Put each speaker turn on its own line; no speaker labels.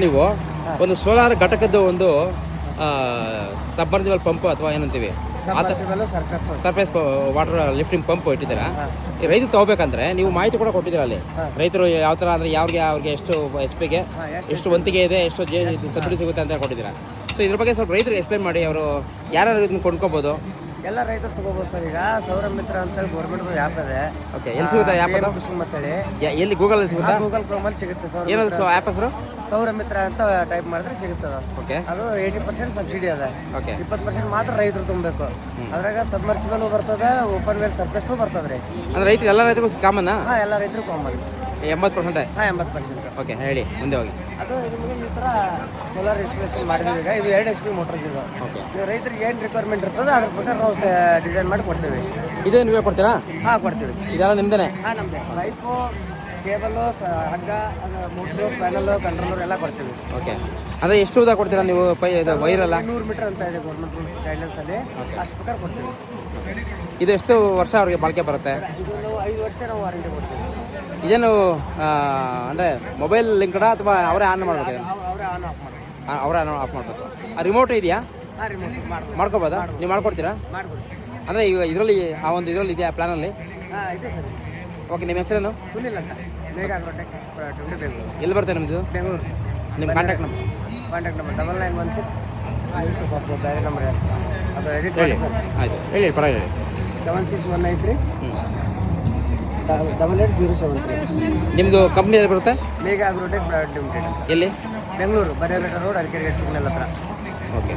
ನೀವು ಒಂದು ಸೋಲಾರ್ ಘಟಕದ ಒಂದು ಸಬ್ಮರ್ಜಿಬಲ್ ಪಂಪ್ ಅಥವಾ ಏನಂತೀವಿ ಸರ್ಫೇಸ್ ವಾಟರ್ ಲಿಫ್ಟಿಂಗ್ ಪಂಪ್ ಇಟ್ಟಿದ್ದೀರಾ. ಈ ರೈತರು ತಗೋಬೇಕಂದ್ರೆ ನೀವು ಮಾಹಿತಿ ಕೂಡ ಕೊಟ್ಟಿದ್ದೀರಾ ಅಲ್ಲಿ. ರೈತರು ಯಾವ ಥರ ಅಂದರೆ ಅವ್ರಿಗೆ ಎಷ್ಟು ಎಚ್ ಪಿಗೆ ಎಷ್ಟು ವಂತಿಗೆ ಇದೆ, ಎಷ್ಟು ಸಬ್ಸಿಡಿ ಸಿಗುತ್ತೆ ಅಂತ ಕೊಟ್ಟಿದ್ದೀರಾ. ಸೊ ಇದ್ರ ಬಗ್ಗೆ ಸ್ವಲ್ಪ ರೈತರು ಎಕ್ಸ್ಪ್ಲೇನ್ ಮಾಡಿ. ಅವರು ಯಾರು ಇದನ್ನು ಕೊಂಡ್ಕೋಬೋದು?
ಎಲ್ಲ ರೈತರು ತಗೋಬಹುದು ಸರ್. ಈಗ ಸೌರ ಮಿತ್ರ ಅಂತ ಗೌರ್ಮೆಂಟ್ ಆ್ಯಪ್ ಇದೆ.
ಓಕೆ, ಎಲ್ಲಿ ಸಿಗುತ್ತೆ ಆ್ಯಪ್?
ಅಂತೇಳಿ
ಎಲ್ಲಿ ಗೂಗಲ್ ಸಿಗುತ್ತಾ?
ಗೂಗಲ್ ಕ್ರೋಮಲ್ಲಿ ಸಿಗುತ್ತೆ ಸರ್.
ಏನದು ಆ್ಯಪ್ ಹೆಸರು?
ಸೌರ ಮಿತ್ರ ಅಂತ ಟೈಪ್ ಮಾಡಿದ್ರೆ ಸಿಗುತ್ತದೆ.
ಓಕೆ,
ಅದು 80% ಸಬ್ಸಿಡಿ ಅದ.
ಓಕೆ,
20% ಮಾತ್ರ ರೈತರು ತುಂಬಬೇಕು. ಅದ್ರಾಗ ಸಬ್ಮರ್ಸಿಬಲ್ ಬರ್ತದೆ, ಓಪನ್ ವೇಲ್ ಸರ್ಫೇಸು ಬರ್ತದ್ರಿ.
ಅಂದ್ರೆ ರೈತರು ಎಲ್ಲ ರೈತರಿಗೂ ಕಾಮನ್?
ಹಾಂ, ಎಲ್ಲ ರೈತರು ಕಾಮನ್.
80%?
ಹಾಂ, 80%.
ಓಕೆ, ಹೇಳಿ ಮುಂದೆ ಹೋಗಿ.
ಅದು ಈ ಥರ ಸೋಲಾರ್ ಇನ್ಸ್ಟಾಲೇಷನ್ ಮಾಡಿದ್ವಿ. ಈಗ ಇದು 2 HP ಮೋಟರ್ ಇದೆ.
ಓಕೆ,
ನೀವು ರೈತರಿಗೆ ಏನು ರಿಕ್ವೈರ್ಮೆಂಟ್ ಇರ್ತದೆ ಅದ್ರ ಪ್ರಕಾರ ನಾವು ಡಿಸೈನ್ ಮಾಡಿ ಕೊಡ್ತೀವಿ.
ಇದೇ ನೀವೇ ಕೊಡ್ತೀರಾ?
ಹಾಂ, ಕೊಡ್ತೀವಿ.
ಇದೆಲ್ಲ ನಿಮ್ದೇ?
ಹಾಂ, ನಮ್ಮದೇ. ಪೈಪು, ಕೇಬಲ್ಲು, ಹಗ್ಗ, ಮೋಟ್ರು, ಪ್ಯಾನಲ್ಲು, ಕಂಟ್ರೋಲರ್ ಎಲ್ಲ ಕೊಡ್ತೀವಿ.
ಓಕೆ, ಅಂದರೆ ಎಷ್ಟು ಉದ್ದ ಕೊಡ್ತೀರಾ ನೀವು ವೈರಲ್ಲ?
100 ಮೀಟರ್ ಅಂತ ಇದೆ ಗೌರ್ಮೆಂಟ್ ರೂಲ್ ಗೈಡ್ಲೈನ್ಸಲ್ಲಿ. ಅಷ್ಟು ಪ್ರಕಾರ ಕೊಡ್ತೀವಿ.
ಇದು ಎಷ್ಟು ವರ್ಷ ಅವ್ರಿಗೆ ಬಾಳಿಕೆ ಬರುತ್ತೆ?
ಇದು 5 ವರ್ಷ ನಾವು ವಾರಂಟಿ ಕೊಡ್ತೀವಿ.
ಇದೇನು ಅಂದರೆ ಮೊಬೈಲ್ ಲಿಂಕ್ಡ ಅಥವಾ ಅವರೇ ಆನ್ ಮಾಡಬೇಕು?
ಅವರೇ ಆನ್ ಆಫ್ ಮಾಡ್ತೀವಿ.
ಅವರೇ ಆನ್ ಆಫ್ ಮಾಡಬೇಕು. ಆ ರಿಮೋಟ್ ಇದೆಯಾ?
ಹಾಂ, ರಿಮೋಟ್
ಮಾಡ್ಕೋಬೋದಾ? ನೀವು ಮಾಡ್ಕೊಡ್ತೀರಾ?
ಮಾಡ್ಕೊಡ್ತೀವಿ.
ಅಂದರೆ ಈಗ ಇದರಲ್ಲಿ ಆ ಒಂದು ಇದರಲ್ಲಿ ಇದೆಯಾ ಪ್ಲ್ಯಾನಲ್ಲಿ?
ಹಾಂ, ಇದೆ ಸರ್.
ಓಕೆ, ನಿಮ್ಮ ಹೆಸರೇನು?
ಸುನಿಲ್ ಅಂತ, ಬೇಗ ಆಗ್ರೋಟೆಕ್ 20 ಬೆಂಗಳೂರು.
ಎಲ್ಲಿ ಬರ್ತೇನೆ ನಿಮ್ಮದು?
ಬೆಂಗಳೂರು.
ನಿಮ್ಮ ಕಾಂಟ್ಯಾಕ್ಟ್ ನಂಬರ್?
ಕಾಂಟ್ಯಾಕ್ಟ್ ನಂಬರ್ 9916 ಸ್ವಲ್ಪ ಬೇರೆ ನಂಬರ್ ಅದು ಎಡಿಟ್
ಹೇಳಿ.
ಮಾಡಿ ಸರ್.
ಆಯಿತು, ಹೇಳಿ, ಪರವಾಗಿಲ್ಲ ಹೇಳಿ.
76193 8807
ನಿಮ್ಮದು ಕಂಪ್ನಿ ಎಲ್ಲಿ ಬರುತ್ತೆ?
ಬೇಗ ಆಗ್ರೋಟೆಕ್ ಪ್ರೈವೇಟ್ ಲಿಮಿಟೆಡ್.
ಎಲ್ಲಿ?
ಬೆಂಗಳೂರು, ಬರೇಬೇಟ ರೋಡ್, ಅರಕೆರೆ ಸಿಗ್ನಲ್ ಹತ್ರ.
ಓಕೆ.